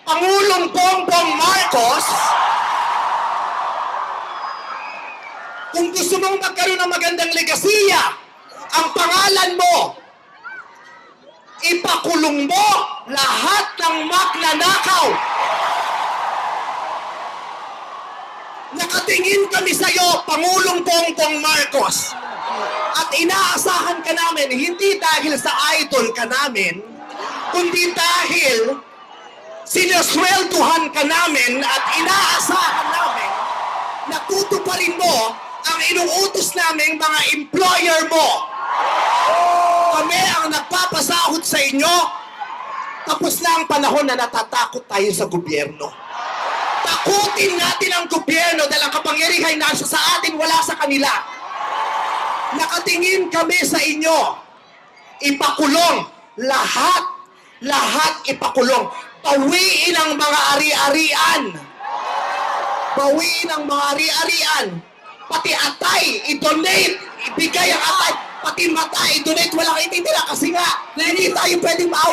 Pangulong Bongbong Marcos, kung gusto mong magkaroon ng magandang legasiya, ang pangalan mo, ipakulong mo lahat ng magnanakaw. Nakatingin kami sa iyo, Pangulong Bongbong Marcos. At inaasahan ka namin, hindi dahil sa idol ka namin, kundi dahil sinuswelduhan ka namin at inaasahan namin na tutuparin mo ang inuutos naming mga employer mo. Kami ang nagpapasahod sa inyo, tapos na ang panahon na natatakot tayo sa gobyerno. Takutin natin ang gobyerno dahil ang kapangyarihan nasa sa atin, wala sa kanila. Nakatingin kami sa inyo. Ipakulong. Lahat ipakulong. Bawiin ang mga ari-arian. Bawiin ang mga ari-arian. Pati atay, i-donate. Ibigay ang atay. Pati mata, i-donate. Walang ititira kasi nga, hindi tayo pwedeng maawa.